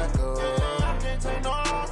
back up. I can't take no loss.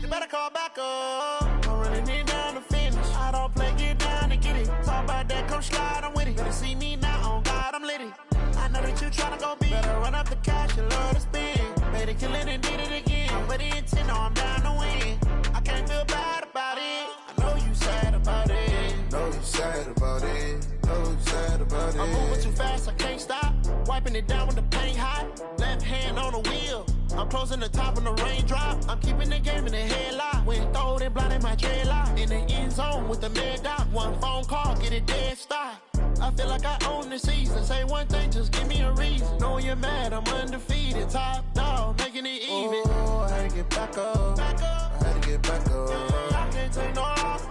You better call back up. I'm running it down to finish. I don't play, get down to get it. Talk about that, come slide, I'm with it. Better see me now, on God, I'm litty. I know that you tryna go big. Better run up the cash, you love to spend. Better kill it and did it again. I'm with the intent, no, I'm down to win. I can't feel bad about it. I know you sad about it. Know you sad about it. Know you sad about it. I'm moving too fast, I can't stop. Wiping it down with the paint hot. Left hand on the wheel. I'm closing the top when the raindrop. I'm keeping the game in the headlock. When throwed and blinding my dreadlock. In the end zone with the mad dot. One phone call, get it dead stop. I feel like I own the season. Say one thing, just give me a reason. Knowing you're mad, I'm undefeated. Top dog, making it even. Oh, I had to get back up. I had to get back up. I can't take no loss.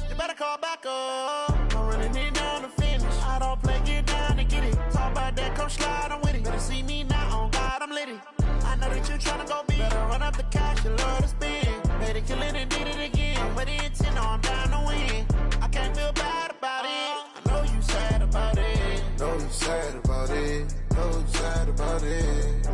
You better call back up. I'm running it down to finish. I don't play, get down to get it. Talk about that, come slide, I'm with it. Better see me now, on God, I'm litty. I know that you tryna go big. Better run up the cash, you love to spend. Better kill it and did it again. With the intent, no, I'm down to win. I can't feel bad about it. I know you sad about it. Know you sad about it. Know you sad about it.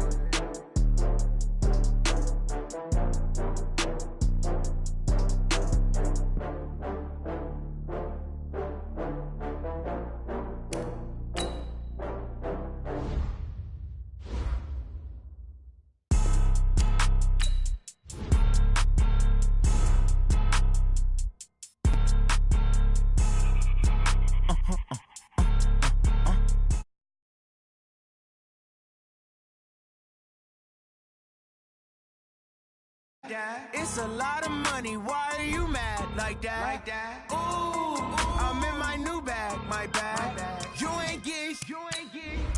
It's a lot of money, why are you mad like that? Ooh, I'm in my new bag, my bad. You ain't getting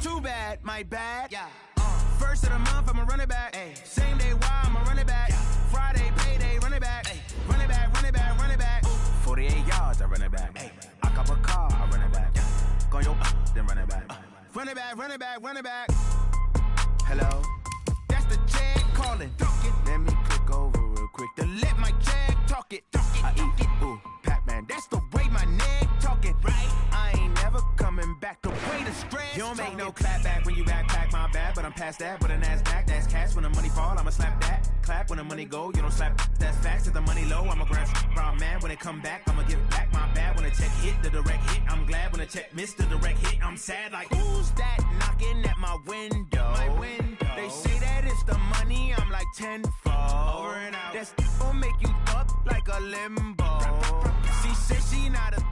too bad, my bad. Yeah. First of the month, I'ma run it back. Ay. Same day, why I'ma run it back. Yeah. Friday, payday, run it back. Ay. Run it back, run it back, run it back. 48 yards, I run it back. Ay. I cop a car, I run it back. Yeah. Go yo, then run it back. Run it back, run it back, run it back. Hello? That's the check calling. Let me click over real quick to let my check talk it. I eat it, ooh, Pac-Man. That's the way my neck talking. Right? I ain't never coming back. The way the stress. You don't make no clap back when you backpack, my bad. But I'm past that. But a NASDAQ, that's cash. When the money fall, I'ma slap that. Clap when the money go, you don't slap. That's facts. If the money low, I'ma grab brown man. When it come back, I'ma give back my bad. When the check hit, the direct hit. I'm glad when the check missed the direct hit. I'm sad like, who's that knocking at my window? My window. They say that it's the money, I'm like tenfold. Over and out. That's gon' make you up like a limbo. She said she not a...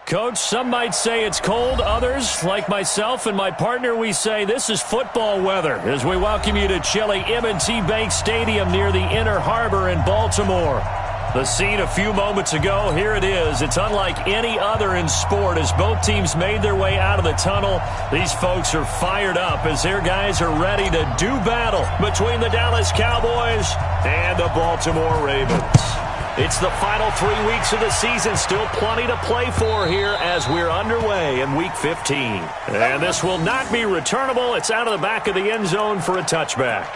Coach, some might say it's cold. Others, like myself and my partner, we say this is football weather as we welcome you to chilly M&T Bank Stadium near the Inner Harbor in Baltimore. The scene a few moments ago, here it is. It's unlike any other in sport as both teams made their way out of the tunnel. These folks are fired up as their guys are ready to do battle between the Dallas Cowboys and the Baltimore Ravens. It's the final 3 weeks of the season. Still plenty to play for here as we're underway in Week 15. And this will not be returnable. It's out of the back of the end zone for a touchback.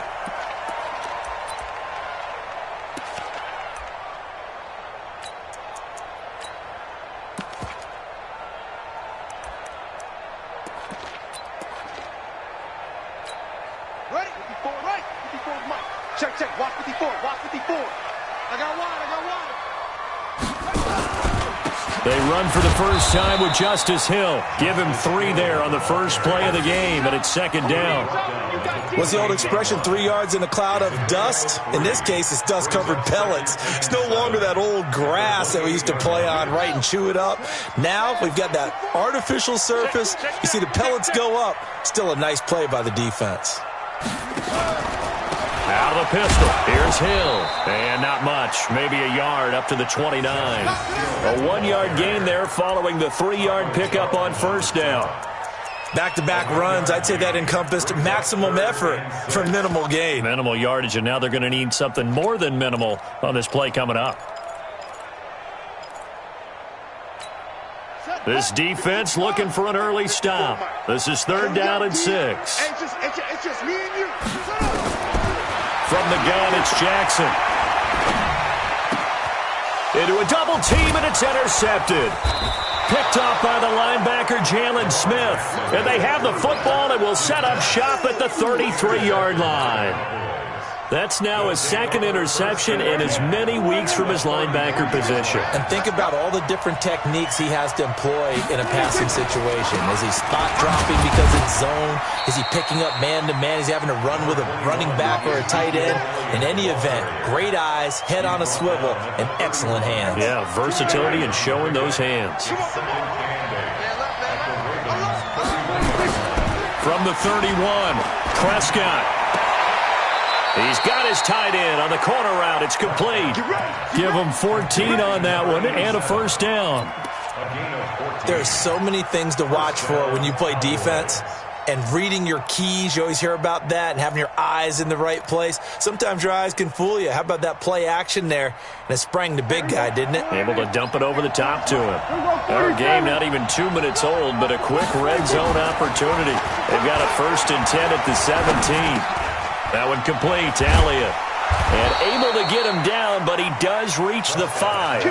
Ready? 54, right? 54 is Mike. Check. Watch 54. Watch 54. I got one. They run for the first time with Justice Hill. Give him 3 there on the first play of the game, and it's second down. What's the old expression, 3 yards in a cloud of dust? In this case, it's dust-covered pellets. It's no longer that old grass that we used to play on, right, and chew it up. Now we've got that artificial surface. You see the pellets go up. Still a nice play by the defense. Out of the pistol. Here's Hill. And not much. Maybe a yard up to the 29. A 1-yard gain there following the 3-yard pickup on first down. Back-to-back runs, I'd say that encompassed maximum effort for minimal gain. Minimal yardage, and now they're going to need something more than minimal on this play coming up. This defense looking for an early stop. This is 3rd down and 6. It's just me and you. From the gun, it's Jackson. Into a double team, and it's intercepted. Picked off by the linebacker, Jalen Smith. And they have the football and will set up shop at the 33-yard line. That's now his second interception in as many weeks from his linebacker position. And think about all the different techniques he has to employ in a passing situation. Is he spot dropping because it's zone? Is he picking up man-to-man? Is he having to run with a running back or a tight end? In any event, great eyes, head on a swivel, and excellent hands. Yeah, versatility and showing those hands. From the 31, Prescott. He's got his tight end on the corner route. It's complete. Give him 14 on that one and a first down. There are so many things to watch for when you play defense. And reading your keys, you always hear about that, and having your eyes in the right place. Sometimes your eyes can fool you. How about that play action there? And it sprang the big guy, didn't it? Able to dump it over the top to him. Our game not even 2 minutes old, but a quick red zone opportunity. They've got a 1st and 10 at the 17. That one complete, Elliott. And able to get him down, but he does reach the 5.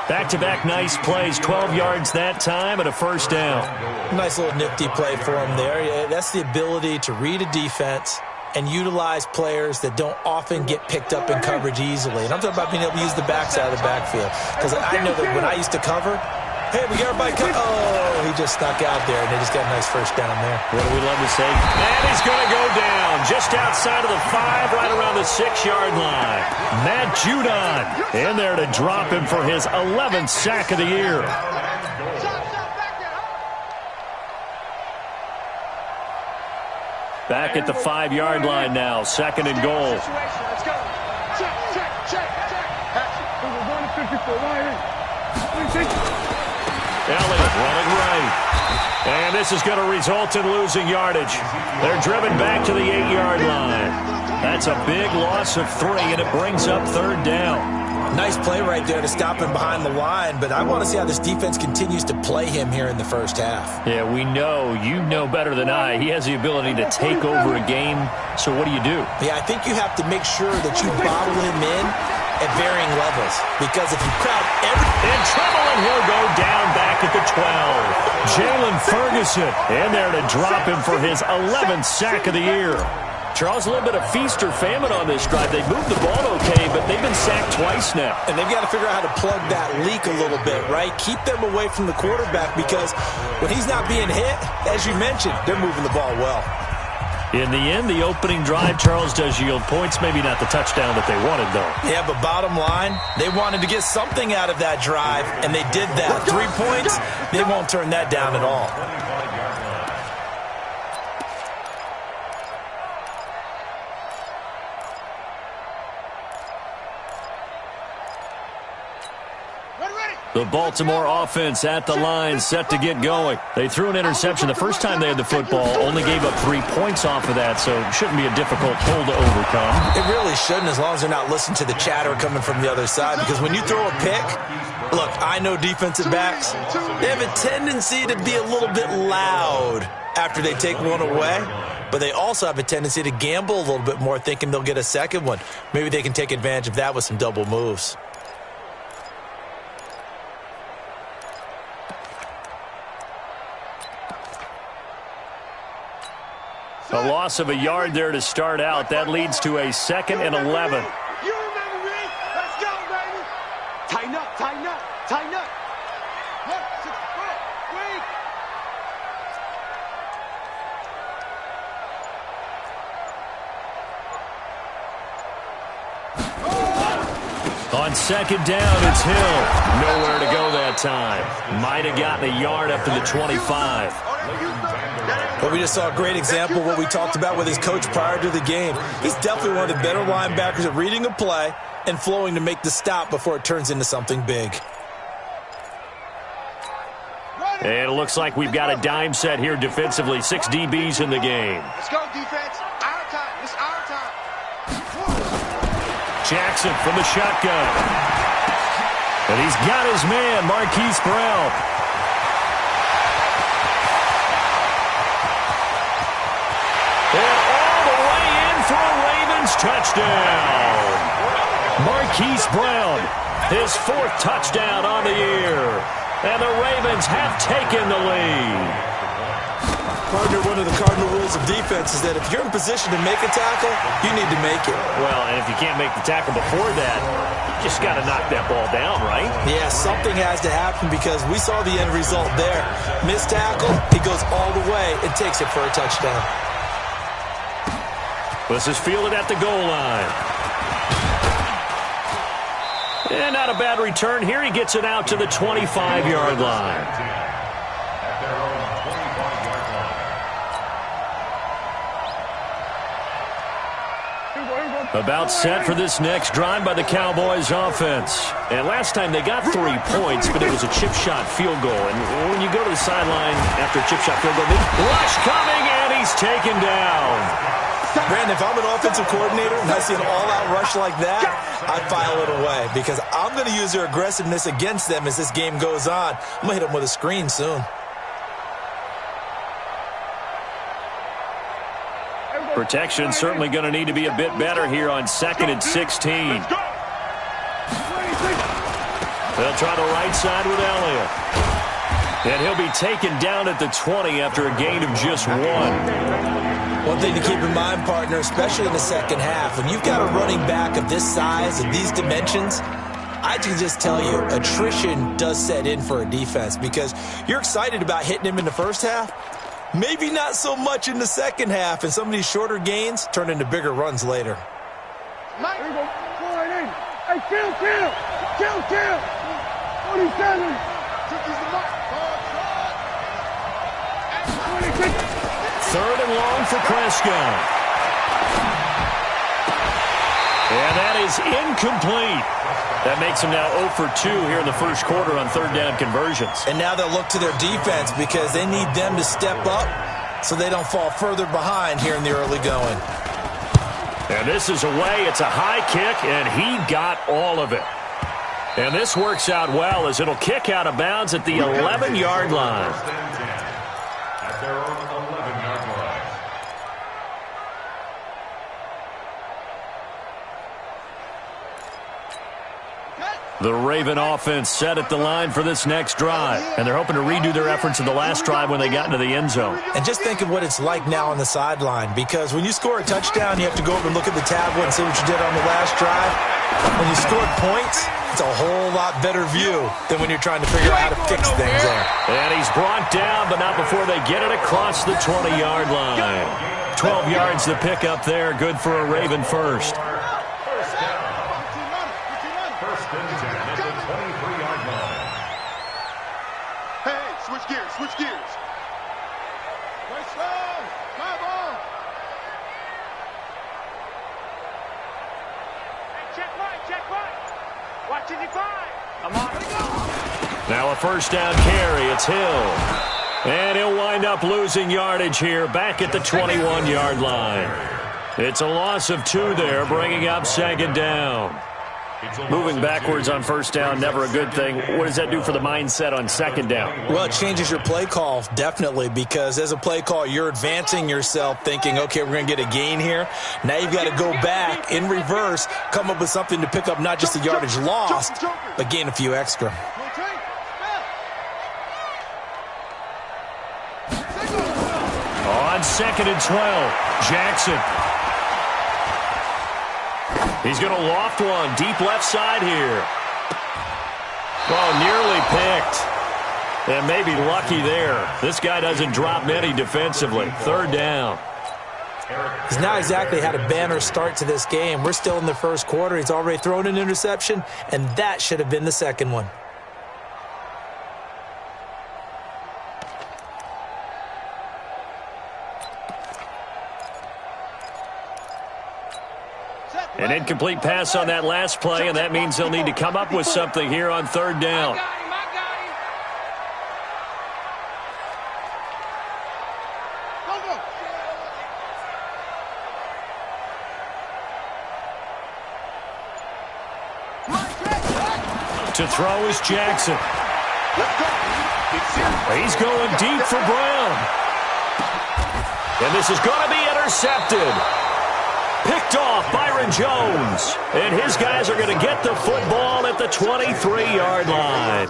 Back-to-back nice plays, 12 yards that time and a first down. Nice little nifty play for him there. That's the ability to read a defense and utilize players that don't often get picked up in coverage easily. And I'm talking about being able to use the backside of the backfield. Because I know that when I used to cover, hey, we got everybody cut. Oh, he just snuck out there, and they just got a nice first down there. What do we love to say? And he's going to go down just outside of the 5, right around the 6-yard line. Matt Judon in there to drop him for his 11th sack of the year. Back at the 5-yard line now, 2nd and goal. Let's go. Check. Elliott running right. And this is going to result in losing yardage. They're driven back to the 8-yard line. That's a big loss of 3, and it brings up 3rd down. Nice play right there to stop him behind the line, but I want to see how this defense continues to play him here in the first half. Yeah, we know. You know better than I. He has the ability to take over a game, so what do you do? Yeah, I think you have to make sure that you bottle him in at varying levels, because if you crowd in trouble, and he'll go down back at the 12. Jalen Ferguson in there to drop him for his 11th sack of the year. Charles, a little bit of feast or famine on this drive. They moved the ball okay, but they've been sacked twice now. And they've got to figure out how to plug that leak a little bit, right? Keep them away from the quarterback, because when he's not being hit, as you mentioned, they're moving the ball well. In the end, the opening drive, Charles, does yield points. Maybe not the touchdown that they wanted, though. Yeah, but bottom line, they wanted to get something out of that drive, and they did that. 3 points, they won't turn that down at all. The Baltimore offense at the line, set to get going. They threw an interception the first time they had the football, only gave up 3 points off of that, so it shouldn't be a difficult hole to overcome. It really shouldn't, as long as they're not listening to the chatter coming from the other side, because when you throw a pick, look, I know defensive backs, they have a tendency to be a little bit loud after they take one away, but they also have a tendency to gamble a little bit more, thinking they'll get a second one. Maybe they can take advantage of that with some double moves. A loss of a yard there to start out. That leads to a 2nd and 11. You remember me? Let's go, baby. Tighten up. Wait. On 2nd down, it's Hill. Nowhere to go that time. Might have gotten a yard up to the 25. But we just saw a great example of what we talked about with his coach prior to the game. He's definitely one of the better linebackers at reading a play and flowing to make the stop before it turns into something big. And it looks like we've got a dime set here defensively. 6 DBs in the game. Let's go, defense. Our time. It's our time. Jackson from the shotgun. And he's got his man, Marquise Brown. And all the way in for a Ravens touchdown. Marquise Brown, his 4th touchdown on the year. And the Ravens have taken the lead. Partner, one of the cardinal rules of defense is that if you're in position to make a tackle, you need to make it. Well, and if you can't make the tackle before that, you just got to knock that ball down, right? Yeah, something has to happen because we saw the end result there. Missed tackle, he goes all the way and takes it for a touchdown. This is fielded at the goal line. And not a bad return here. He gets it out to the 25-yard line. About set for this next drive by the Cowboys offense. And last time they got 3 points, but it was a chip shot field goal. And when you go to the sideline after a chip shot field goal, rush coming, and he's taken down. Brandon, if I'm an offensive coordinator and I see an all-out rush like that, I'd file it away because I'm going to use their aggressiveness against them as this game goes on. I'm going to hit them with a screen soon. Protection certainly going to need to be a bit better here on 2nd and 16. They'll try the right side with Elliott. And he'll be taken down at the 20 after a gain of just 1. One thing to keep in mind, partner, especially in the second half, when you've got a running back of this size and these dimensions, I can just tell you, attrition does set in for a defense because you're excited about hitting him in the first half. Maybe not so much in the second half, and some of these shorter gains turn into bigger runs later. Mike, there you go. Go right in. Hey, kill. 47. Use the mark. 3rd and long for Prescott. And that is incomplete. That makes them now 0 for 2 here in the first quarter on 3rd down conversions. And now they'll look to their defense because they need them to step up so they don't fall further behind here in the early going. And this is away. It's a high kick, and he got all of it. And this works out well as it'll kick out of bounds at the 11-yard line. At their own 11-yard line. The Raven offense set at the line for this next drive. And they're hoping to redo their efforts in the last drive when they got into the end zone. And just think of what it's like now on the sideline, because when you score a touchdown, you have to go over and look at the tablet and see what you did on the last drive. When you scored points, it's a whole lot better view than when you're trying to figure out how to fix things there. And he's brought down, but not before they get it across the 20-yard line. 12 yards to pick up there. Good for a Raven first. Switch gears. Nice run. Come on. Hey, check right. Watching you find. Come on. Now a first down carry. It's Hill. And he'll wind up losing yardage here back at the 21-yard line. It's a loss of 2 there, bringing up 2nd down. Moving backwards on first down, never a good thing. What does that do for the mindset on 2nd down? Well, it changes your play call, definitely, because as a play call, you're advancing yourself thinking, okay, we're going to get a gain here. Now you've got to go back in reverse, come up with something to pick up not just the yardage lost, but gain a few extra. On 2nd and 12, Jackson. He's going to loft one deep left side here. Oh, nearly picked. And maybe lucky there. This guy doesn't drop many defensively. 3rd down. He's not exactly had a banner start to this game. We're still in the first quarter. He's already thrown an interception, and that should have been the second one. An incomplete pass on that last play, and that means they'll need to come up with something here on 3rd down. To throw is Jackson. He's going deep for Brown. And this is going to be intercepted. Picked off Byron Jones. And his guys are going to get the football at the 23-yard line.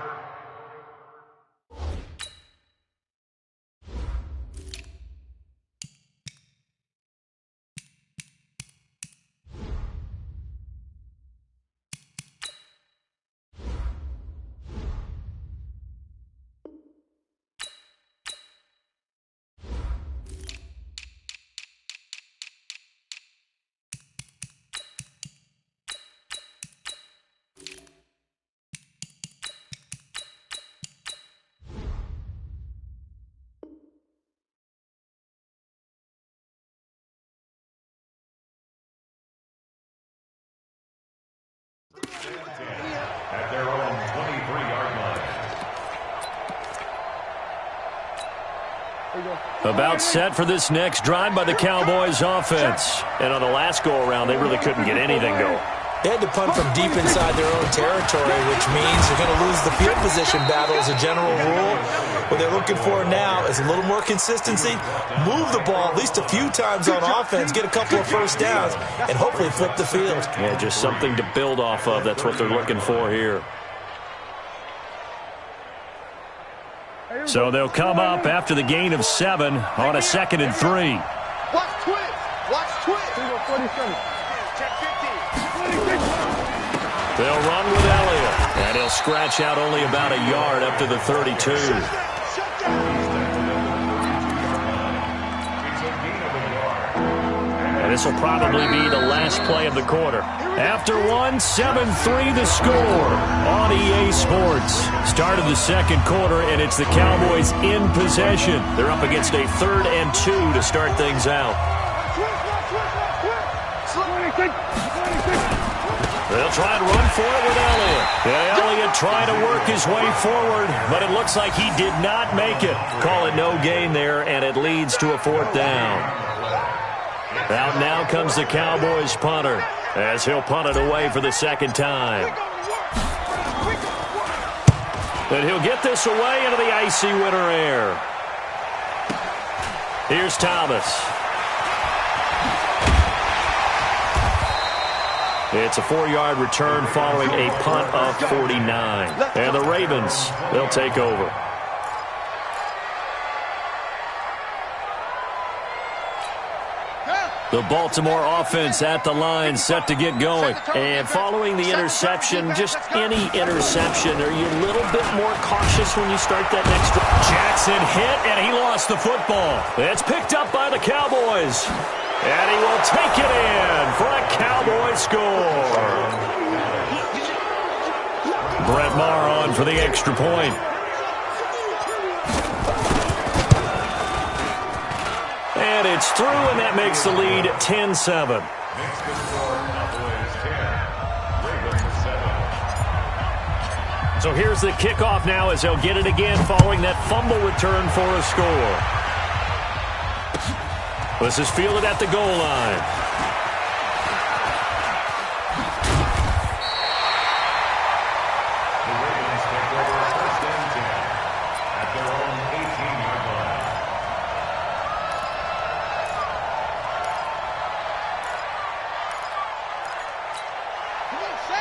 About set for this next drive by the Cowboys offense. And on the last go-around, they really couldn't get anything going. They had to punt from deep inside their own territory, which means you're going to lose the field position battle as a general rule. What they're looking for now is a little more consistency, move the ball at least a few times on offense, get a couple of first downs, and hopefully flip the field. Yeah, just something to build off of. That's what they're looking for here. So they'll come up after the gain of 7 on a 2nd and 3. Watch twist. Watch twist. They'll run with Elliott, and he'll scratch out only about a yard up to the 32. And this will probably be the last play of the quarter. After 7-3 the score on EA Sports. Start of the second quarter, and it's the Cowboys in possession. They're up against a 3rd and 2 to start things out. They'll try and run for it with Elliott. And Elliott trying to work his way forward, but it looks like he did not make it. Call it no gain there, and it leads to a 4th down. Out now comes the Cowboys punter, as he'll punt it away for the 2nd time. And he'll get this away into the icy winter air. Here's Thomas. It's a 4-yard return following a punt of 49. And the Ravens, they'll take over. The Baltimore offense at the line, set to get going. And following the interception, just any interception, are you a little bit more cautious when you start that next drive? Jackson hit, and he lost the football. It's picked up by the Cowboys. And he will take it in for a Cowboy score. Brett Maher on for the extra point. And it's through, and that makes the lead 10-7. So here's the kickoff now as they'll get it again following that fumble return for a score. This is fielded at the goal line. The Ravens take over 1st and 10 at their own 18-yard line.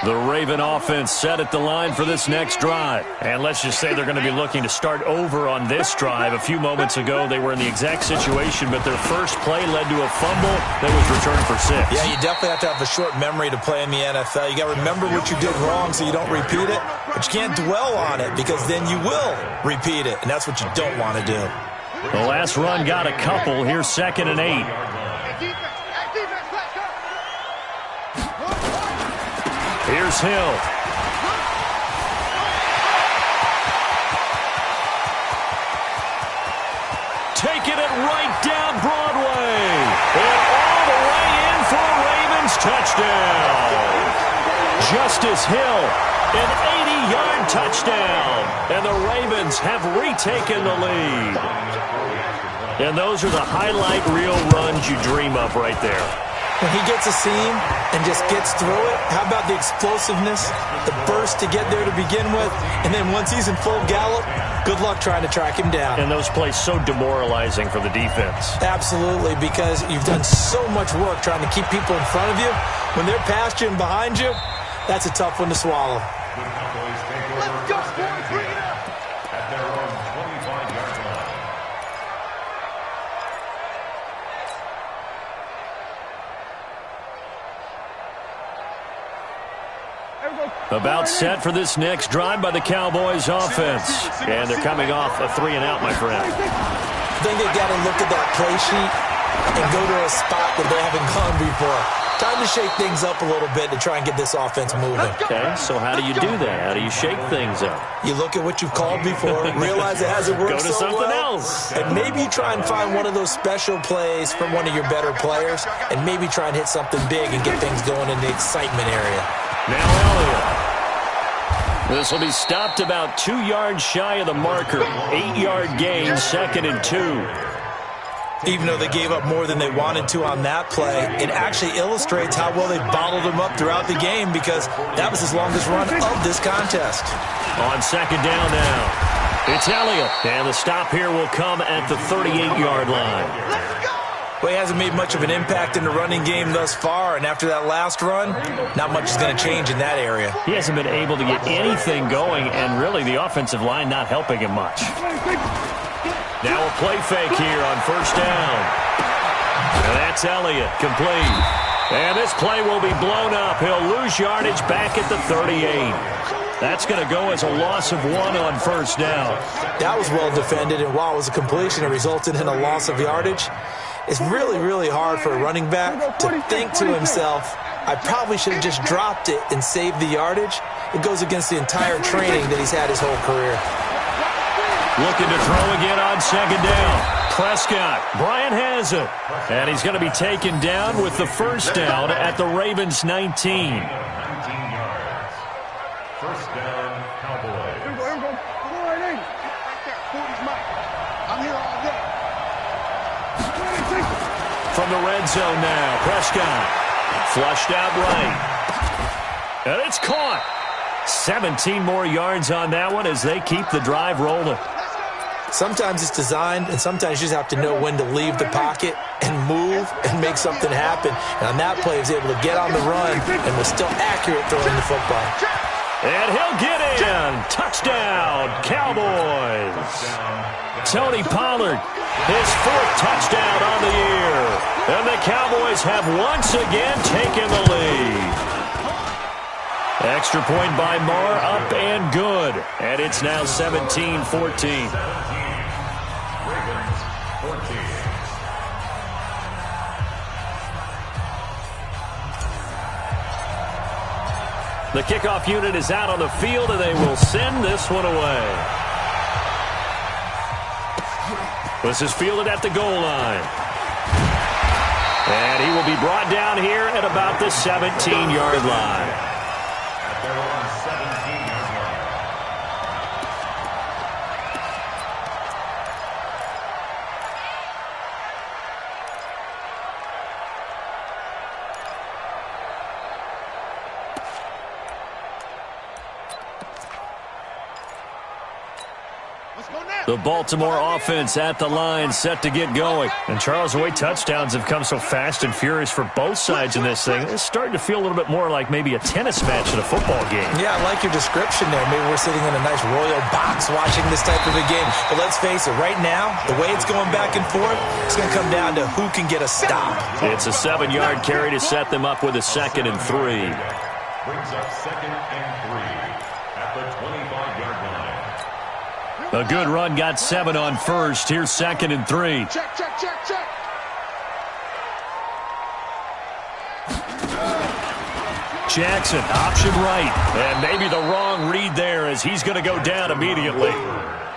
The Raven offense set at the line for this next drive. And let's just say they're going to be looking to start over on this drive. A few moments ago, they were in the exact situation, but their first play led to a fumble that was returned for 6. Yeah, you definitely have to have a short memory to play in the NFL. You got to remember what you did wrong so you don't repeat it, but you can't dwell on it because then you will repeat it, and that's what you don't want to do. The last run got a couple. Here's 2nd and 8. Here's Hill. Taking it right down Broadway. And all the way in for a Ravens touchdown. Justice Hill, an 80-yard touchdown. And the Ravens have retaken the lead. And those are the highlight reel runs you dream of right there. When he gets a seam and just gets through it, how about the explosiveness, the burst to get there to begin with, and then once he's in full gallop, good luck trying to track him down. And those plays so demoralizing for the defense. Absolutely, because you've done so much work trying to keep people in front of you. When they're past you and behind you, that's a tough one to swallow. The Cowboys take over 1st and 10 at their own 25-yard line. About set for this next drive by the Cowboys offense. And they're coming off a 3-and-out, my friend. I think they got to look at that play sheet and go to a spot where they haven't gone before. Time to shake things up a little bit to try and get this offense moving. Okay, so how do you do that? How do you shake things up? You look at what you've called before, realize it hasn't worked Go to so something well, else. and maybe you try and find one of those special plays from one of your better players, and maybe try and hit something big and get things going in the excitement area. Now Elliott. This will be stopped about 2 yards shy of the marker. 8-yard gain, 2nd and 2. Even though they gave up more than they wanted to on that play, it actually illustrates how well they bottled them up throughout the game, because that was his longest run of this contest. On 2nd down now, it's Elliott, and the stop here will come at the 38-yard line. Well, he hasn't made much of an impact in the running game thus far, and after that last run, not much is going to change in that area. He hasn't been able to get anything going, and really the offensive line not helping him much. Now a play fake here on 1st down. And that's Elliott, complete. And this play will be blown up. He'll lose yardage back at the 38. That's going to go as a loss of 1 on 1st down. That was well defended, and while it was a completion, it resulted in a loss of yardage. It's really, really hard for a running back to think to himself, I probably should have just dropped it and saved the yardage. It goes against the entire training that he's had his whole career. Looking to throw again on 2nd down. Prescott, Bryant has it. And he's going to be taken down with the 1st down at the Ravens 19. 19 yards. 1st down, Cowboys. I'm here all day. From the red zone now, Prescott. Flushed out right. And it's caught. 17 more yards on that one as they keep the drive rolling. Sometimes it's designed, and sometimes you just have to know when to leave the pocket and move and make something happen. And on that play, he was able to get on the run and was still accurate throwing the football. And he'll get in. Touchdown, Cowboys. Tony Pollard, his 4th touchdown on the year. And the Cowboys have once again taken the lead. Extra point by Marr, up and good. And it's now 17-14. The kickoff unit is out on the field, and they will send this one away. This is fielded at the goal line. And he will be brought down here at about the 17-yard line. The Baltimore offense at the line, set to get going. And Charles, the way touchdowns have come so fast and furious for both sides in this thing, it's starting to feel a little bit more like maybe a tennis match in a football game. Yeah, I like your description there. Maybe we're sitting in a nice royal box watching this type of a game. But let's face it, right now, the way it's going back and forth, it's going to come down to who can get a stop. It's a 7-yard carry to set them up with a 2nd and 3. Brings up 2nd and 3 at the 25-yard line. A good run got 7 on 1st. Here's 2nd and 3. Check, check, check, check. Jackson, option right. And maybe the wrong read there as he's going to go down immediately.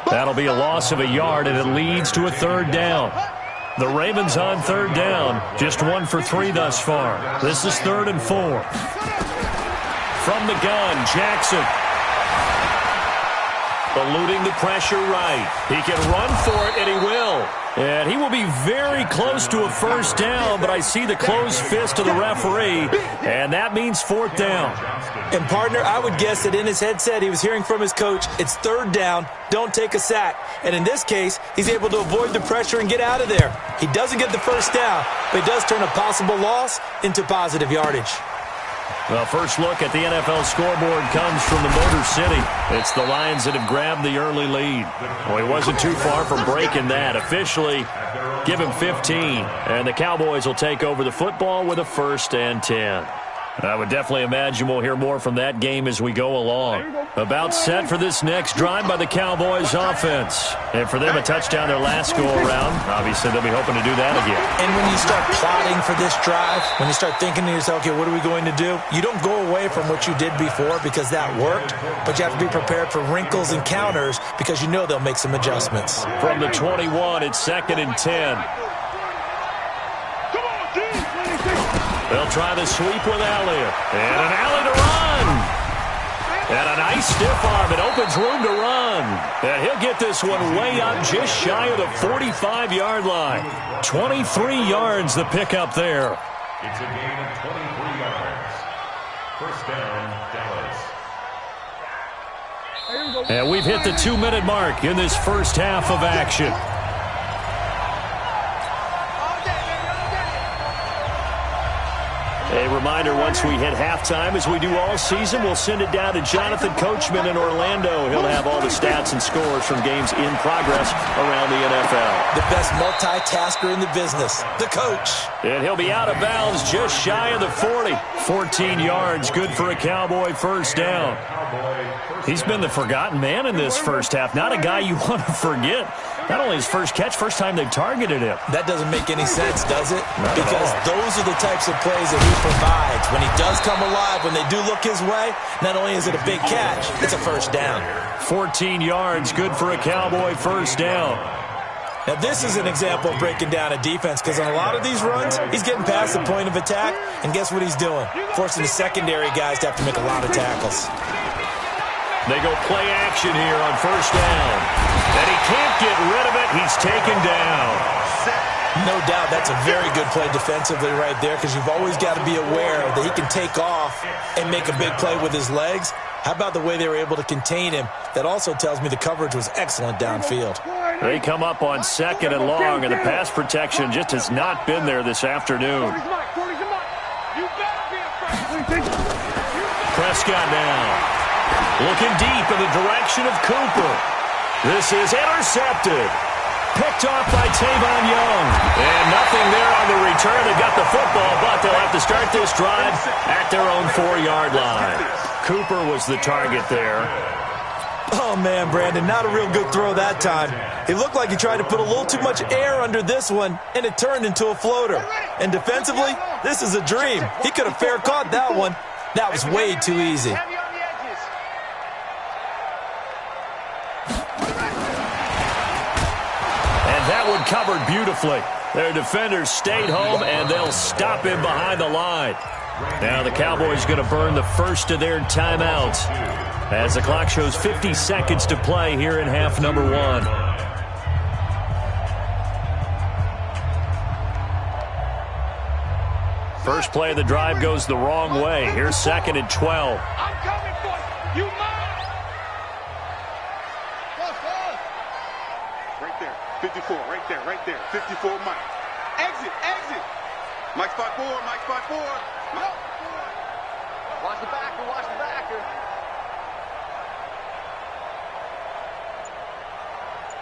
That'll be a loss of a yard, and it leads to a 3rd down. The Ravens on 3rd down. Just 1 for 3 thus far. This is 3rd and 4. From the gun, Jackson. Eluding the pressure right. He can run for it, and he will. And he will be very close to a 1st down, but I see the closed fist of the referee, and that means 4th down. And, partner, I would guess that in his headset he was hearing from his coach, it's 3rd down, don't take a sack. And in this case, he's able to avoid the pressure and get out of there. He doesn't get the 1st down, but he does turn a possible loss into positive yardage. Well, first look at the NFL scoreboard comes from the Motor City. It's the Lions that have grabbed the early lead. Well, he wasn't too far from breaking that. Officially, give him 15. And the Cowboys will take over the football with a 1st and 10. I would definitely imagine we'll hear more from that game as we go along. About set for this next drive by the Cowboys offense. And for them, a touchdown their last go-around. Obviously, they'll be hoping to do that again. And when you start plotting for this drive, when you start thinking to yourself, okay, what are we going to do? You don't go away from what you did before because that worked, but you have to be prepared for wrinkles and counters because you know they'll make some adjustments. From the 21, it's 2nd and 10. They'll try the sweep with Elliott. And an alley to run. And a nice stiff arm. It opens room to run. And he'll get this one way up just shy of the 45-yard line. 23 yards the pickup there. It's a gain of 23 yards. First down, Dallas. And we've hit the 2-minute mark in this first half of action. A reminder, once we hit halftime, as we do all season, we'll send it down to Jonathan Coachman in Orlando. He'll have all the stats and scores from games in progress around the NFL. The best multitasker in the business, the coach. And he'll be out of bounds just shy of the 40. 14 yards, good for a Cowboy first down. He's been the forgotten man in this first half. Not a guy you want to forget. Not only his first catch, first time they've targeted him. That doesn't make any sense, does it? Because those are the types of plays that he provides. When he does come alive, when they do look his way, not only is it a big catch, it's a first down. 14 yards, good for a Cowboy first down. Now, this is an example of breaking down a defense, because on a lot of these runs, he's getting past the point of attack, and guess what he's doing? Forcing the secondary guys to have to make a lot of tackles. They go play action here on first down. And he can't get rid of it. He's taken down. No doubt that's a very good play defensively right there, because you've always got to be aware that he can take off and make a big play with his legs. How about the way they were able to contain him? That also tells me the coverage was excellent downfield. They come up on second and long, and the pass protection just has not been there this afternoon. Prescott now. Looking deep in the direction of Cooper. This is intercepted. Picked off by Tavon Young. And nothing there on the return. They got the football, but they'll have to start this drive at their own 4-yard line. Cooper was the target there. Oh, man, Brandon, not a real good throw that time. It looked like he tried to put a little too much air under this one, and it turned into a floater. And defensively, this is a dream. He could have fair caught that one. That was way too easy. That one covered beautifully. Their defenders stayed home, and they'll stop him behind the line. Now the Cowboys going to burn the first of their timeouts as the clock shows 50 seconds to play here in half number 1. First play of the drive goes the wrong way. Here's second and 12. I'm coming for you. You mine. Right there. 54, right there, right there. 54, Mike. Exit, exit. Mike spot 4, Mike spot 4. Mike. Watch the backer, watch the backer.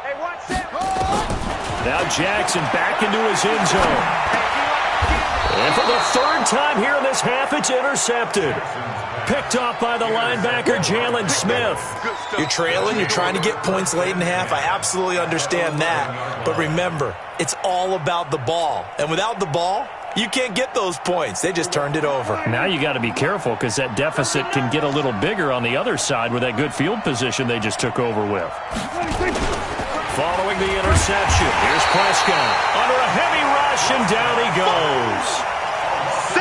Hey, watch that. Now Jackson back into his end zone. And for the third time here in this half, it's intercepted. Picked off by the linebacker, Jalen Smith. You're trailing, you're trying to get points late in half. I absolutely understand that. But remember, it's all about the ball. And without the ball, you can't get those points. They just turned it over. Now you got to be careful, because that deficit can get a little bigger on the other side with that good field position they just took over with. Following the interception, here's Prescott. Under a heavy rush, and down he goes.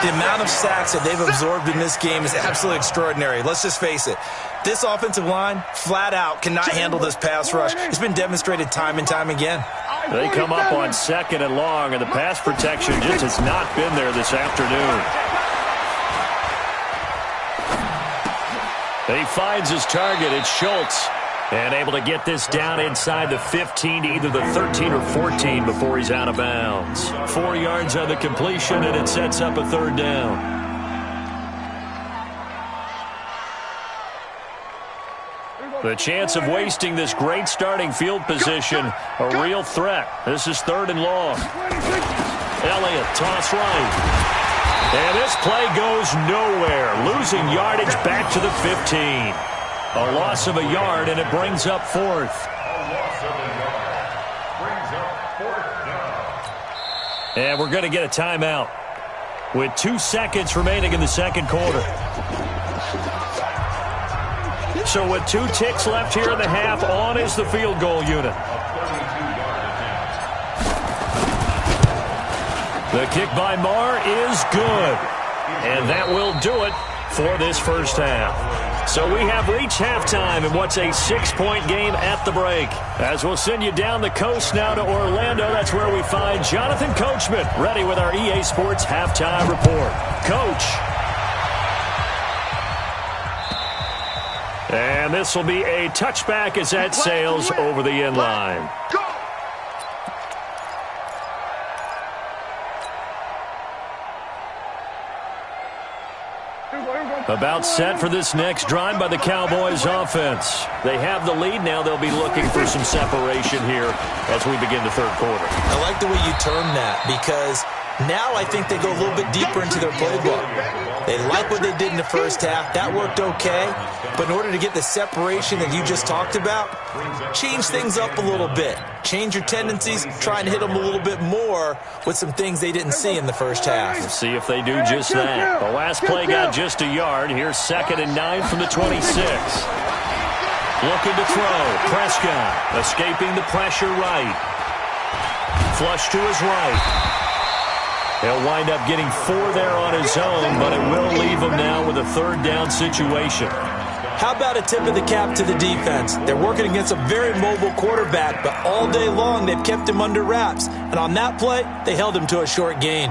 The amount of sacks that they've absorbed in this game is absolutely extraordinary. Let's just face it. This offensive line, flat out, cannot handle this pass rush. It's been demonstrated time and time again. They come up on second and long, and the pass protection just has not been there this afternoon. He finds his target. It's Schultz. And able to get this down inside the 15 to either the 13 or 14 before he's out of bounds. 4 yards on the completion, and it sets up a third down. The chance of wasting this great starting field position, a real threat. This is third and long. Elliott, toss right. And this play goes nowhere. Losing yardage back to the 15. A loss of a yard, and it brings up fourth. And we're going to get a timeout with 2 seconds remaining in the second quarter. So with 2 ticks left here in the half, on is the field goal unit. The kick by Marr is good. And that will do it for this first half. So we have reached halftime in what's a 6-point game at the break. As we'll send you down the coast now to Orlando, that's where we find Jonathan Coachman, ready with our EA Sports Halftime Report. Coach. And this will be a touchback as that sails over the end line. About set for this next drive by the Cowboys offense. They have the lead. Now they'll be looking for some separation here as we begin the third quarter. I like the way you term that because now I think they go a little bit deeper into their playbook. They like what they did in the first half. That worked okay. But in order to get the separation that you just talked about, change things up a little bit. Change your tendencies, try and hit them a little bit more with some things they didn't see in the first half. We'll see if they do just that. The last play got just a yard. Here's 2nd and 9 from the 26. Looking to throw. Prescott escaping the pressure right. Flush to his right. He'll wind up getting 4 there on his own, but it will leave him now with a 3rd down situation. How about a tip of the cap to the defense? They're working against a very mobile quarterback, but all day long they've kept him under wraps. And on that play, they held him to a short gain.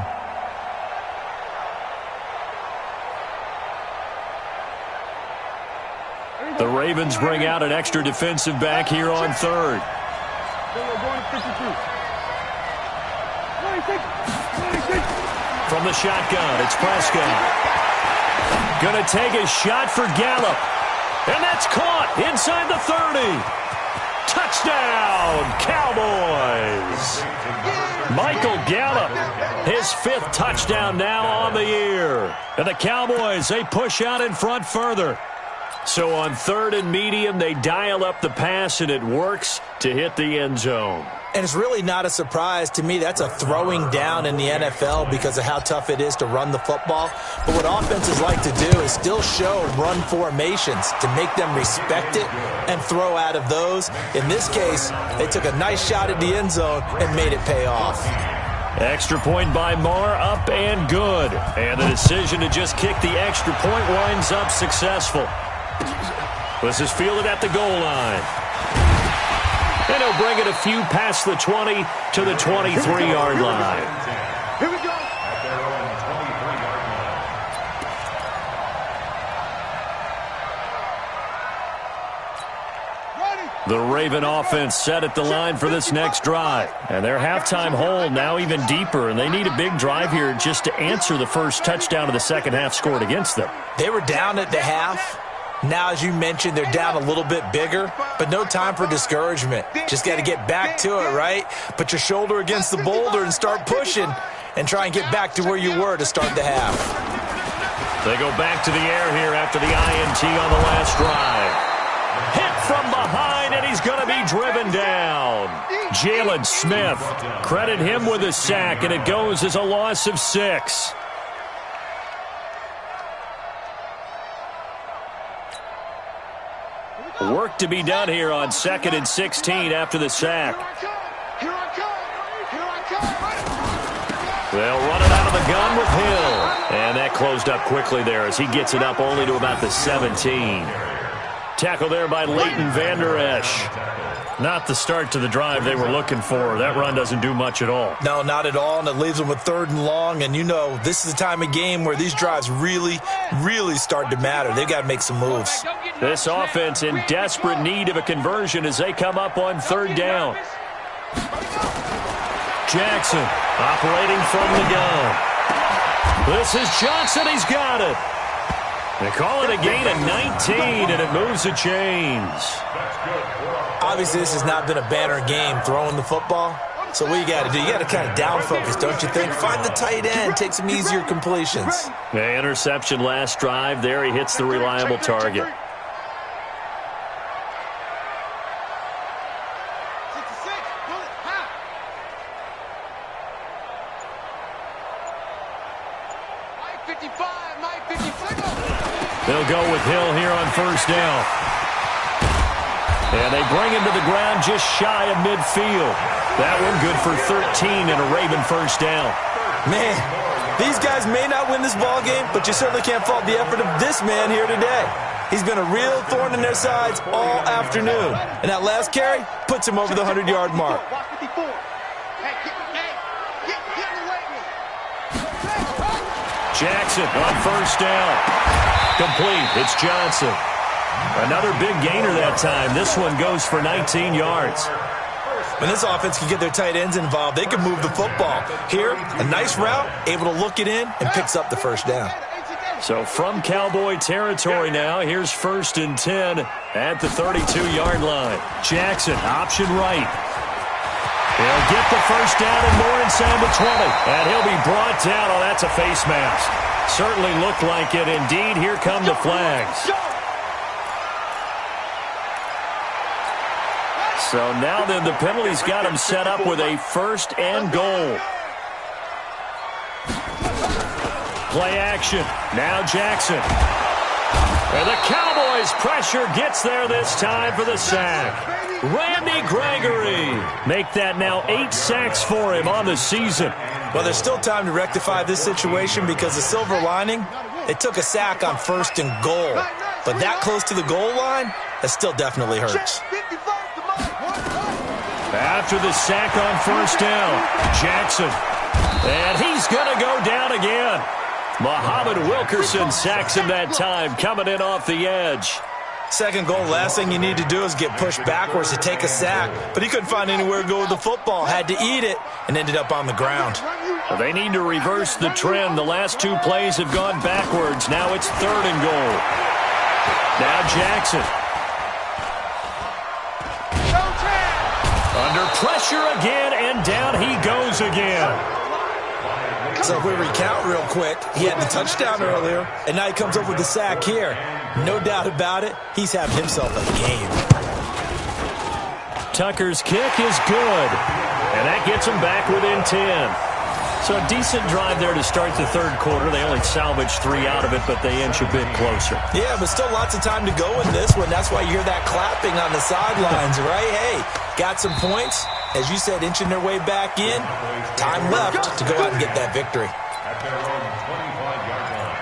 The Ravens bring out an extra defensive back here on 3rd. From the shotgun, it's Prescott. Gonna take a shot for Gallup. And that's caught inside the 30. Touchdown, Cowboys. Michael Gallup, his 5th touchdown now on the year. And the Cowboys, they push out in front further. So on 3rd and medium, they dial up the pass, and it works to hit the end zone. And it's really not a surprise to me. That's a throwing down in the NFL because of how tough it is to run the football. But what offenses like to do is still show run formations to make them respect it and throw out of those. In this case, they took a nice shot at the end zone and made it pay off. Extra point by Marr, up and good. And the decision to just kick the extra point winds up successful. This is fielded at the goal line. And he'll bring it a few past the 20 to the 23-yard line. Here we go. The Raven offense set at the line for this next drive. And their halftime hole now even deeper, and they need a big drive here just to answer the first touchdown of the second half scored against them. They were down at the half. Now, as you mentioned, they're down a little bit bigger, but no time for discouragement. Just got to get back to it, right? Put your shoulder against the boulder and start pushing and try and get back to where you were to start the half. They go back to the air here after the INT on the last drive. Hit from behind, and he's going to be driven down. Jalen Smith, credit him with a sack, and it goes as a loss of 6. Work to be done here on 2nd and 16 after the sack. They'll run it out of the gun with Hill. And that closed up quickly there as he gets it up only to about the 17. Tackle there by Leighton Vander Esch. Not the start to the drive they were looking for. That run doesn't do much at all. No, not at all, and it leaves them with 3rd and long. And you know, this is the time of game where these drives really, really start to matter. They've got to make some moves. This offense in desperate need of a conversion as they come up on 3rd down. Jackson operating from the gun. This is Johnson. He's got it. They call it a gain of 19, and it moves the chains. Obviously, this has not been a banner game throwing the football. So what you got to do, you got to kind of down focus, don't you think? Find the tight end, take some easier completions. The interception last drive. There he hits the reliable target. They'll go with Hill here on 1st down. And they bring him to the ground just shy of midfield. That one good for 13 and a Raven 1st down. Man, these guys may not win this ball game, but you certainly can't fault the effort of this man here today. He's been a real thorn in their sides all afternoon. And that last carry puts him over the 100-yard mark. Jackson on first down. Complete. It's Johnson. Another big gainer that time. This one goes for 19 yards. When this offense can get their tight ends involved, they can move the football. Here, a nice route, able to look it in, and picks up the first down. So from Cowboy territory now, here's 1st and 10 at the 32-yard line. Jackson, option right. He'll get the first down and more inside the 20. And he'll be brought down. Oh, that's a face mask. Certainly looked like it. Indeed, here come the flags. So now then the penalty's got him set up with a 1st and goal. Play action. Now Jackson. And the Cowboys' pressure gets there this time for the sack. Randy Gregory. Make that now 8 sacks for him on the season. Well, there's still time to rectify this situation because the silver lining, it took a sack on 1st and goal. But that close to the goal line, that still definitely hurts. After the sack on 1st down, Jackson. And he's going to go down again. Muhammad Wilkerson sacks him that time, coming in off the edge. Second goal, last thing you need to do is get pushed backwards to take a sack. But he couldn't find anywhere to go with the football, had to eat it, and ended up on the ground. Well, they need to reverse the trend. The last 2 plays have gone backwards. Now it's 3rd and goal. Now Jackson. Under pressure again, and down he goes again. So if we recount real quick, he had the touchdown earlier, and now he comes up with the sack here. No doubt about it, he's having himself a game. Tucker's kick is good, and that gets him back within 10. So a decent drive there to start the 3rd quarter. They only salvaged 3 out of it, but they inch a bit closer. Yeah, but still lots of time to go in this one. That's why you hear that clapping on the sidelines, right? Hey, got some points. As you said, inching their way back in. Time left to go out and get that victory. At their own 25-yard line.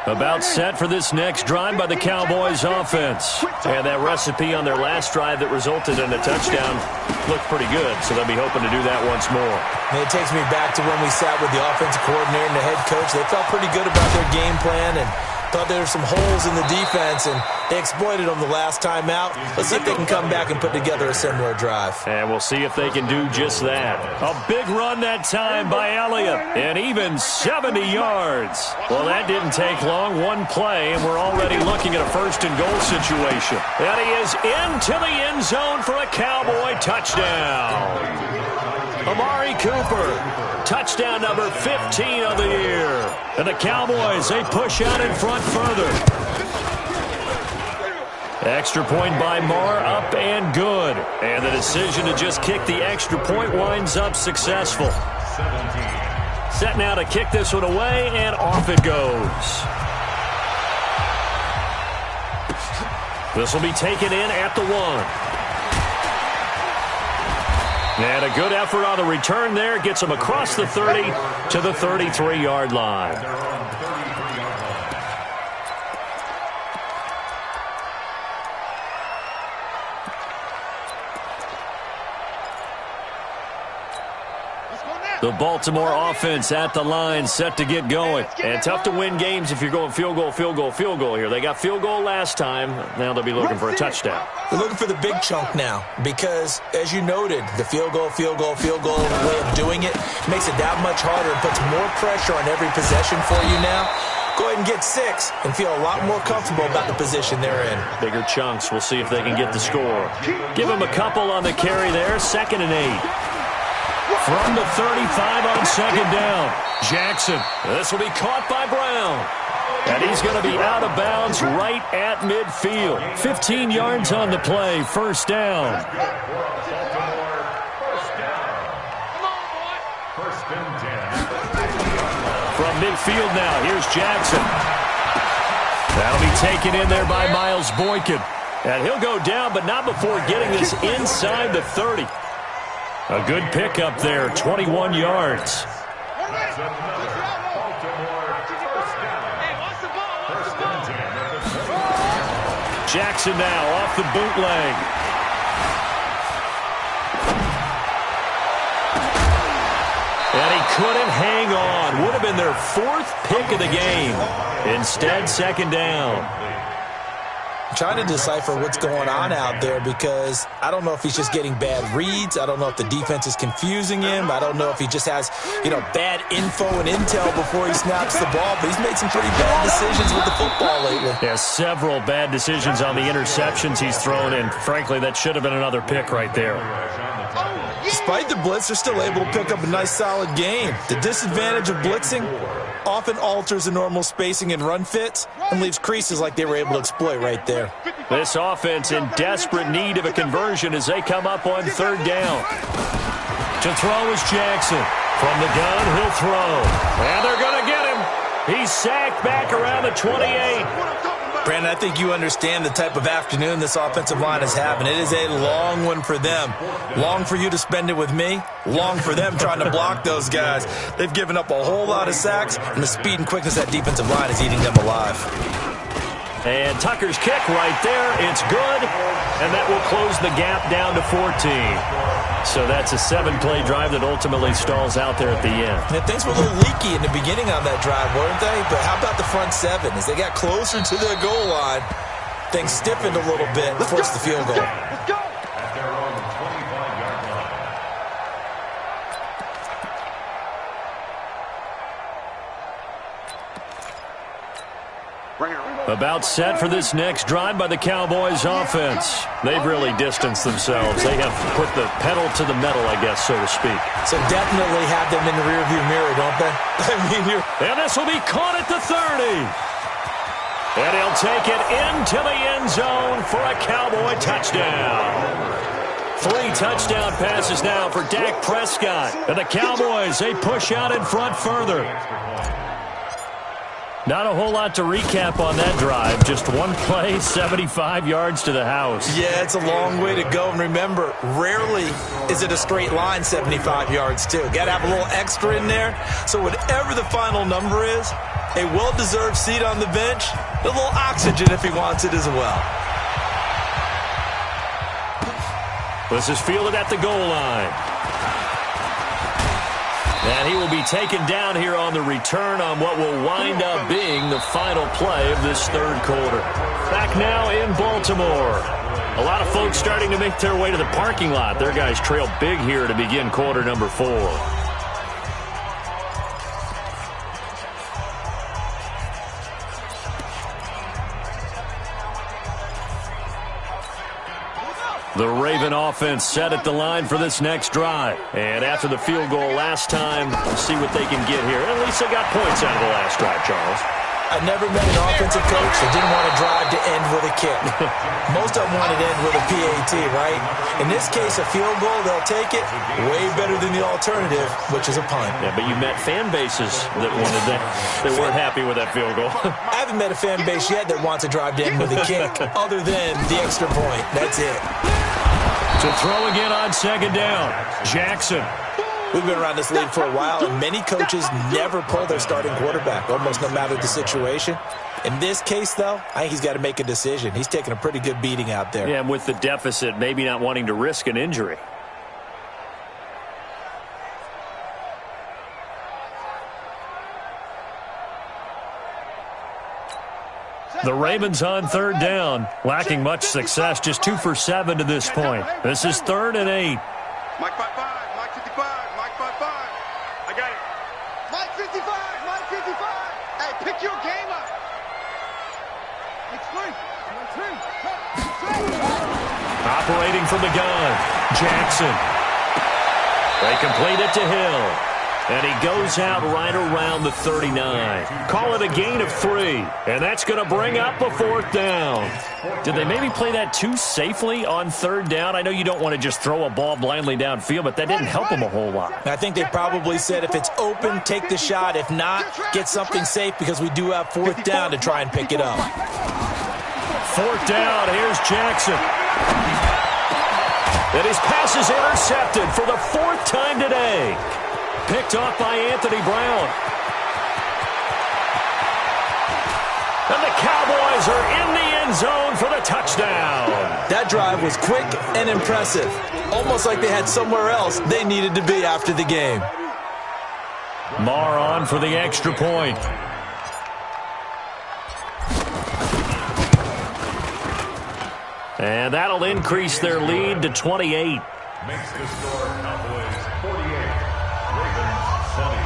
About set for this next drive by the Cowboys offense. And that recipe on their last drive that resulted in a touchdown looked pretty good, so they'll be hoping to do that once more. And it takes me back to when we sat with the offensive coordinator and the head coach. They felt pretty good about their game plan and thought there were some holes in the defense, and they exploited them the last time out. Let's see if they can come back and put together a similar drive. And we'll see if they can do just that. A big run that time by Elliott, and even 70 yards. Well, that didn't take long. 1 play, and we're already looking at a 1st and goal situation. And he is into the end zone for a Cowboy touchdown. Amari Cooper, touchdown number 15 of the year. And the Cowboys, they push out in front further. Extra point by Marr, up and good. And the decision to just kick the extra point winds up successful. Set now to kick this one away, and off it goes. This will be taken in at the 1. And a good effort on the return there. Gets him across the 30 to the 33-yard line. The Baltimore offense at the line, set to get going. And tough to win games if you're going field goal, field goal, field goal here. They got field goal last time. Now they'll be looking for a touchdown. They're looking for the big chunk now because, as you noted, the field goal way of doing it makes it that much harder and puts more pressure on every possession for you now. Go ahead and get 6 and feel a lot more comfortable about the position they're in. Bigger chunks. We'll see if they can get the score. Give them a couple on the carry there. 2nd and 8. From the 35 on 2nd down. Jackson. This will be caught by Brown. And he's going to be out of bounds right at midfield. 15 yards on the play. 1st down. From midfield now, here's Jackson. That'll be taken in there by Miles Boykin. And he'll go down, but not before getting this inside the 30. A good pickup there, 21 yards. Jackson now off the bootleg. And he couldn't hang on. Would have been their 4th pick of the game. Instead, 2nd down. I'm trying to decipher what's going on out there because I don't know if he's just getting bad reads. I don't know if the defense is confusing him. I don't know if he just has, bad info and intel before he snaps the ball. But he's made some pretty bad decisions with the football lately. Yeah, several bad decisions on the interceptions he's thrown, and frankly, that should have been another pick right there. Despite the blitz, they're still able to pick up a nice, solid game. The disadvantage of blitzing often alters the normal spacing and run fits and leaves creases like they were able to exploit right there. This offense in desperate need of a conversion as they come up on 3rd down. To throw is Jackson. From the gun, he'll throw. And they're going to get him. He's sacked back around the 28. Brandon, I think you understand the type of afternoon this offensive line is having. It is a long one for them. Long for you to spend it with me. Long for them trying to block those guys. They've given up a whole lot of sacks, and the speed and quickness of that defensive line is eating them alive. And Tucker's kick right there. It's good, and that will close the gap down to 14. So that's a 7-play drive that ultimately stalls out there at the end. And things were a little leaky in the beginning on that drive, weren't they? But how about the front 7? As they got closer to their goal line, things stiffened a little bit, forced the field goal. At their own 25-yard line. About set for this next drive by the Cowboys offense. They've really distanced themselves. They have put the pedal to the metal, I guess, so to speak. So definitely have them in the rearview mirror, don't they? And this will be caught at the 30. And he'll take it into the end zone for a Cowboy touchdown. 3 touchdown passes now for Dak Prescott. And the Cowboys, they push out in front further. Not a whole lot to recap on that drive. Just one play, 75 yards to the house. Yeah, it's a long way to go. And remember, rarely is it a straight line 75 yards, too. Got to have a little extra in there. So whatever the final number is, a well-deserved seat on the bench, a little oxygen if he wants it as well. This is fielded at the goal line. And he will be taken down here on the return on what will wind up being the final play of this 3rd quarter. Back now in Baltimore. A lot of folks starting to make their way to the parking lot. Their guys trail big here to begin quarter number 4. The Raven offense set at the line for this next drive. And after the field goal last time, we'll see what they can get here. At least they got points out of the last drive, Charles. I never met an offensive coach that didn't want to drive to end with a kick. Most of them wanted to end with a PAT, right? In this case, a field goal, they'll take it. Way better than the alternative, which is a punt. Yeah, but you met fan bases that wanted that. They weren't happy with that field goal. I haven't met a fan base yet that wants to drive to end with a kick other than the extra point. That's it. To throw again on 2nd down. Jackson. We've been around this league for a while, and many coaches never pull their starting quarterback, almost no matter the situation. In this case, though, I think he's got to make a decision. He's taking a pretty good beating out there. Yeah, and with the deficit, maybe not wanting to risk an injury. The Ravens on 3rd down, lacking much success, just 2 for 7 to this point. This is 3rd and 8. Mike 5-5, Mike 55, Mike 5-5. I got it. Mike 55, Mike 55. Hey, pick your game up. It's free. Operating from the gun, Jackson. They complete it to Hill. And he goes out right around the 39. Call it a gain of 3. And that's going to bring up a 4th down. Did they maybe play that too safely on 3rd down? I know you don't want to just throw a ball blindly downfield, but that didn't help them a whole lot. I think they probably said if it's open, take the shot. If not, get something safe because we do have 4th down to try and pick it up. 4th down. Here's Jackson. And his pass is intercepted for the 4th time today. Picked off by Anthony Brown. And the Cowboys are in the end zone for the touchdown. That drive was quick and impressive. Almost like they had somewhere else they needed to be after the game. Marr on for the extra point. And that'll increase their lead to 28. Makes the score Cowboys 48, Ravens 20.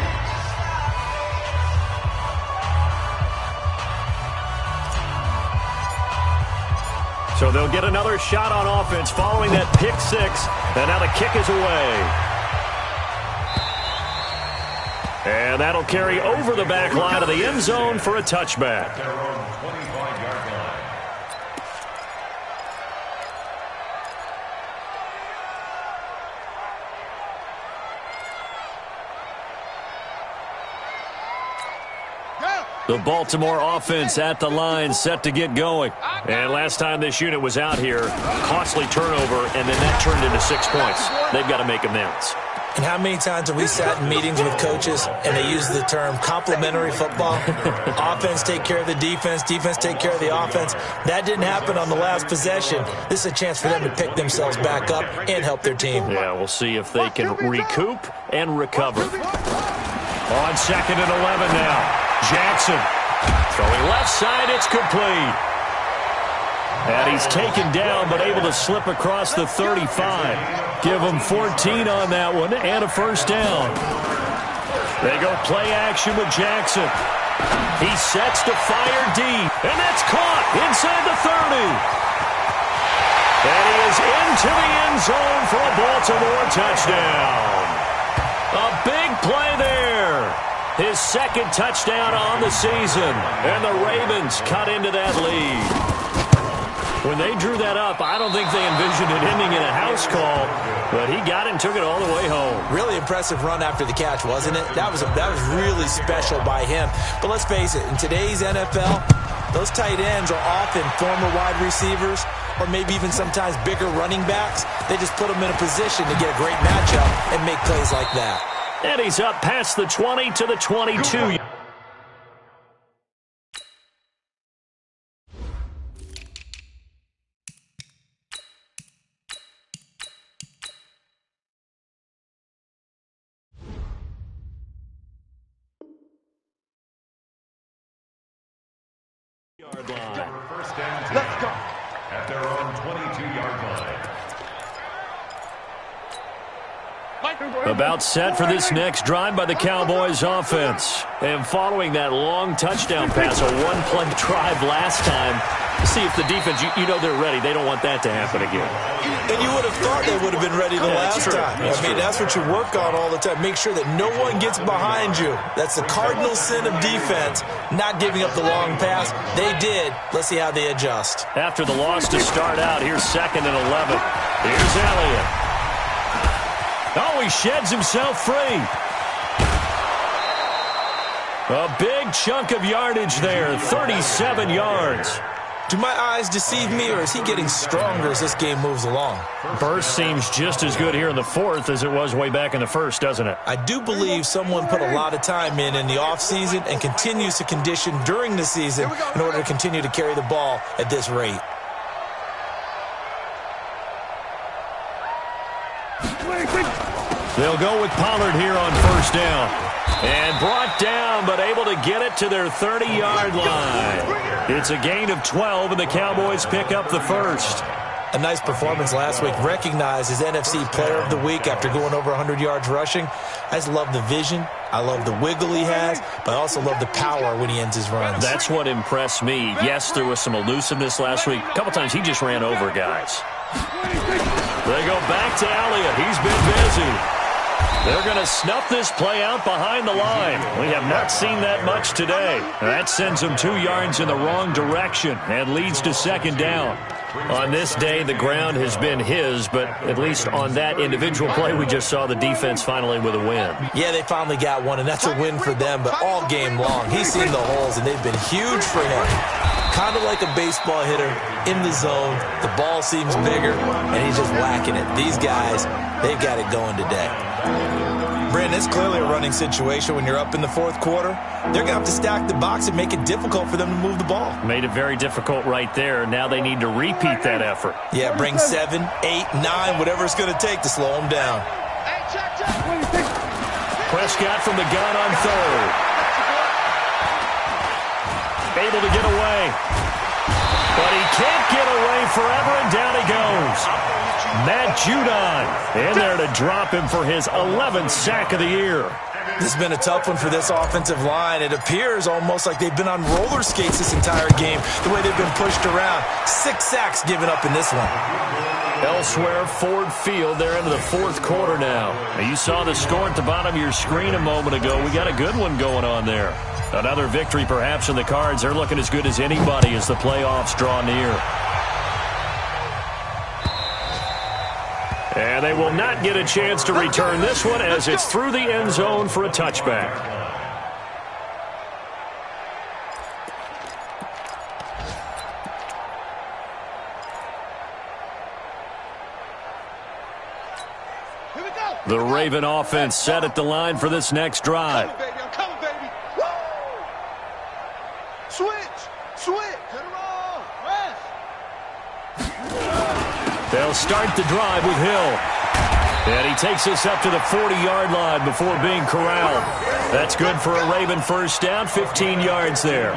So they'll get another shot on offense following that pick six. And now the kick is away. And that'll carry over the back line of the end zone for a touchback. Their own 25-yard line. The Baltimore offense at the line, set to get going. And last time this unit was out here, costly turnover, and then that turned into 6 points. They've got to make amends. And how many times have we sat in meetings with coaches and they use the term complementary football? Offense take care of the defense, defense take care of the offense. That didn't happen on the last possession. This is a chance for them to pick themselves back up and help their team. Yeah, we'll see if they can recoup and recover. On 2nd and 11 now. Jackson throwing left side, it's complete. And he's taken down but able to slip across the 35. Give him 14 on that one and a first down. They go play action with Jackson. He sets to fire deep, and that's caught inside the 30. And he is into the end zone for a Baltimore touchdown. A big play there. His 2nd touchdown on the season. And the Ravens cut into that lead. When they drew that up, I don't think they envisioned it ending in a house call. But he got it and took it all the way home. Really impressive run after the catch, wasn't it? That was really special by him. But let's face it, in today's NFL, those tight ends are often former wide receivers or maybe even sometimes bigger running backs. They just put them in a position to get a great matchup and make plays like that. And he's up past the 20 to the 22. Yard line. First and 10. Let's go. At their own 22-yard line. About set for this next drive by the Cowboys offense. And following that long touchdown pass, a one-play drive last time, see if the defense, you know they're ready. They don't want that to happen again. And you would have thought they would have been ready the last time. That's what you work on all the time. Make sure that no one gets behind you. That's the cardinal sin of defense, not giving up the long pass. They did. Let's see how they adjust. After the loss to start out, here's 2nd and 11. Here's Elliott. Oh, he sheds himself free. A big chunk of yardage there, 37 yards. Do my eyes deceive me, or is he getting stronger as this game moves along? Burst seems just as good here in the 4th as it was way back in the 1st, doesn't it? I do believe someone put a lot of time in the offseason and continues to condition during the season in order to continue to carry the ball at this rate. They'll go with Pollard here on first down. And brought down, but able to get it to their 30-yard line. It's a gain of 12, and the Cowboys pick up the first. A nice performance last week, recognized as NFC Player of the Week after going over 100 yards rushing. I just love the vision. I love the wiggle he has, but I also love the power when he ends his runs. That's what impressed me. Yes, there was some elusiveness last week. A couple times he just ran over guys. They go back to Elliott. He's been busy. They're going to snuff this play out behind the line. We have not seen that much today. That sends them 2 yards in the wrong direction and leads to 2nd down. On this day, the ground has been his, but at least on that individual play, we just saw the defense finally with a win. Yeah, they finally got one, and that's a win for them, but all game long, he's seen the holes, and they've been huge for him. kind of like a baseball hitter in the zone. The ball seems bigger, and he's just whacking it. These guys, they've got it going today. Brandon, it's clearly a running situation when you're up in the fourth quarter. They're going to have to stack the box and make it difficult for them to move the ball. Made it very difficult right there. Now they need to repeat that effort. Yeah, bring 7, 8, 9, whatever it's going to take to slow them down. Prescott from the gun on third. Able to get away. But he can't get away forever, and down he goes. Matt Judon in there to drop him for his 11th sack of the year. This has been a tough one for this offensive line. It appears almost like they've been on roller skates this entire game, the way they've been pushed around. 6 sacks given up in this one. Elsewhere, Ford Field, they're into the fourth quarter now. You saw the score at the bottom of your screen a moment ago. We got a good one going on there. Another victory perhaps in the cards. They're looking as good as anybody as the playoffs draw near. And they will not get a chance to return this one as it's through the end zone for a touchback. The Raven offense set at the line for this next drive. I'm coming, baby. Woo! Switch. Hit her on. Rest. They'll start the drive with Hill. And he takes us up to the 40-yard line before being corralled. That's good for a Raven first down, 15 yards there.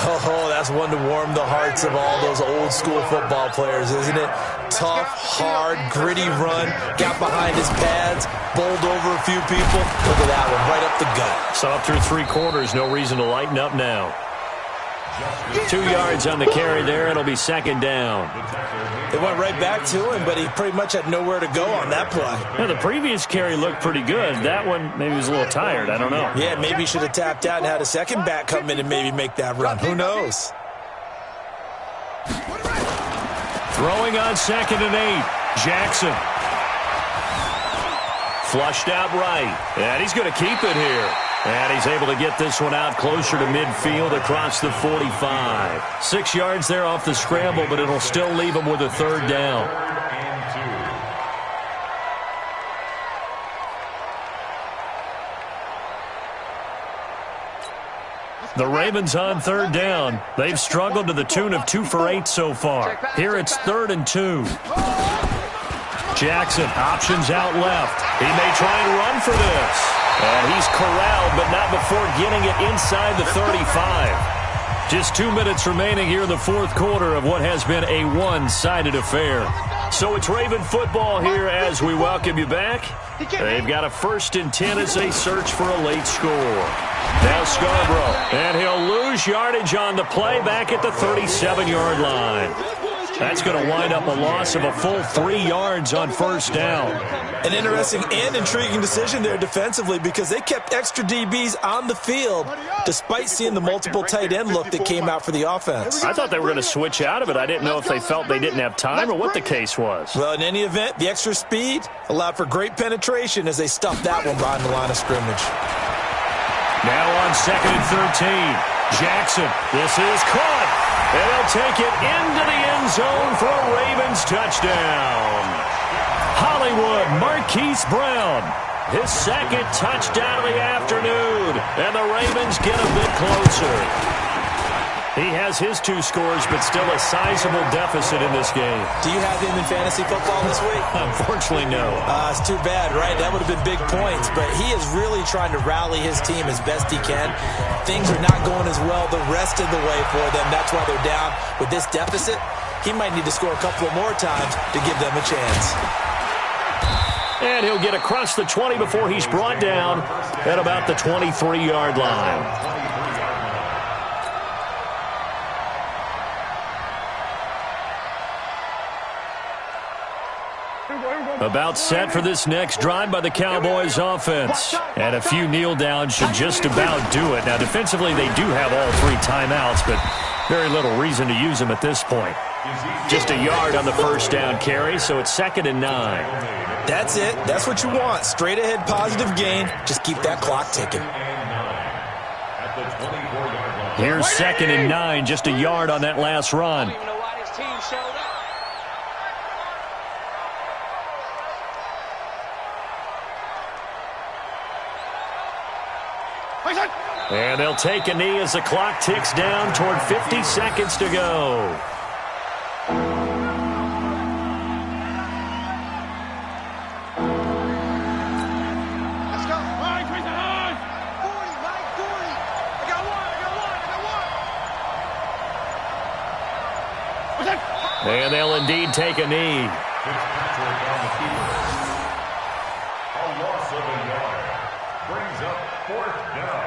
Oh, that's one to warm the hearts of all those old-school football players, isn't it? Tough, hard, gritty run, got behind his pads, bowled over a few people. Look at that one, right up the gut. So up through 3 quarters, no reason to lighten up now. 2 yards on the carry there. It'll be second down. They went right back to him, but he pretty much had nowhere to go on that play. Yeah, the previous carry looked pretty good. That one, maybe he was a little tired. I don't know. Yeah, maybe he should have tapped out and had a second back come in and maybe make that run. Who knows? Throwing on 2nd and 8. Jackson. Flushed out right. And he's going to keep it here. And he's able to get this one out closer to midfield across the 45. 6 yards there off the scramble, but it'll still leave him with a third down. The Ravens on third down. They've struggled to the tune of 2 for 8 so far. Here it's 3rd and 2. Jackson options out left. He may try and run for this. And he's corralled, but not before getting it inside the 35. Just 2 minutes remaining here in the fourth quarter of what has been a one-sided affair. So it's Raven football here as we welcome you back. They've got a 1st and 10 as they search for a late score. Now Scarborough, and he'll lose yardage on the play back at the 37-yard line. That's going to wind up a loss of a full 3 yards on first down. An interesting and intriguing decision there defensively because they kept extra DBs on the field despite seeing the multiple tight end look that came out for the offense. I thought they were going to switch out of it. I didn't know if they felt they didn't have time or what the case was. Well, in any event, the extra speed allowed for great penetration as they stuffed that one behind the line of scrimmage. Now on 2nd and 13. Jackson, this is caught. And he'll take it into the end zone for a Ravens touchdown. Hollywood Marquise Brown, his 2nd touchdown of the afternoon. And the Ravens get a bit closer. He has his 2 scores, but still a sizable deficit in this game. Do you have him in fantasy football this week? Unfortunately, no. It's too bad, right? That would have been big points, but he is really trying to rally his team as best he can. Things are not going as well the rest of the way for them. That's why they're down with this deficit. He might need to score a couple of more times to give them a chance. And he'll get across the 20 before he's brought down at about the 23-yard line. About set for this next drive by the Cowboys offense. And a few kneel downs should just about do it. Now, defensively, they do have all 3 timeouts, but very little reason to use them at this point. Just a yard on the first down carry, so it's 2nd and 9. That's it. That's what you want. Straight ahead, positive gain. Just keep that clock ticking. Here's 2nd and 9, just a yard on that last run. I don't even know why this team showed up. And they'll take a knee as the clock ticks down toward 50 seconds to go. Let's go. 40, Mike, 40. I got one. And they'll indeed take a knee. Fitzpatrick on the keeper. A loss of a yard. Brings up 4th down.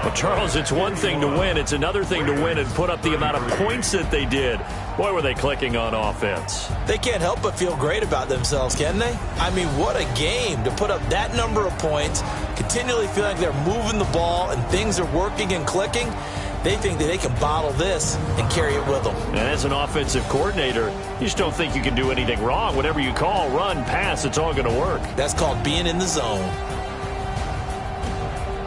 Well, Charles, it's one thing to win. It's another thing to win and put up the amount of points that they did. Boy, were they clicking on offense. They can't help but feel great about themselves, can they? I mean, what a game to put up that number of points, continually feel like they're moving the ball and things are working and clicking. They think that they can bottle this and carry it with them. And as an offensive coordinator, you just don't think you can do anything wrong. Whatever you call, run, pass, it's all going to work. That's called being in the zone.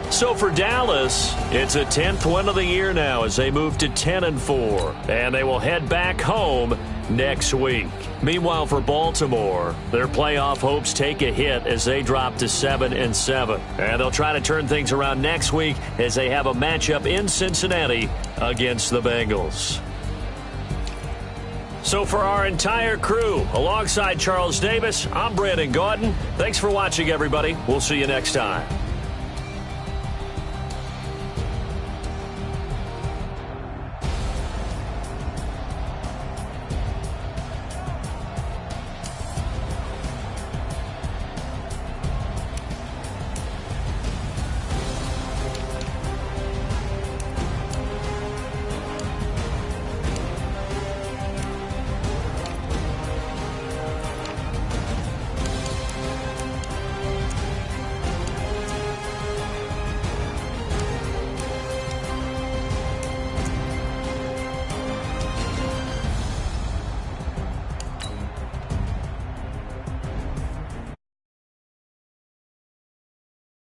So for Dallas, it's a 10th win of the year now as they move to 10-4. And they will head back home next week. Meanwhile, for Baltimore, their playoff hopes take a hit as they drop to 7-7. And they'll try to turn things around next week as they have a matchup in Cincinnati against the Bengals. So for our entire crew, alongside Charles Davis, I'm Brandon Gaudin. Thanks for watching, everybody. We'll see you next time.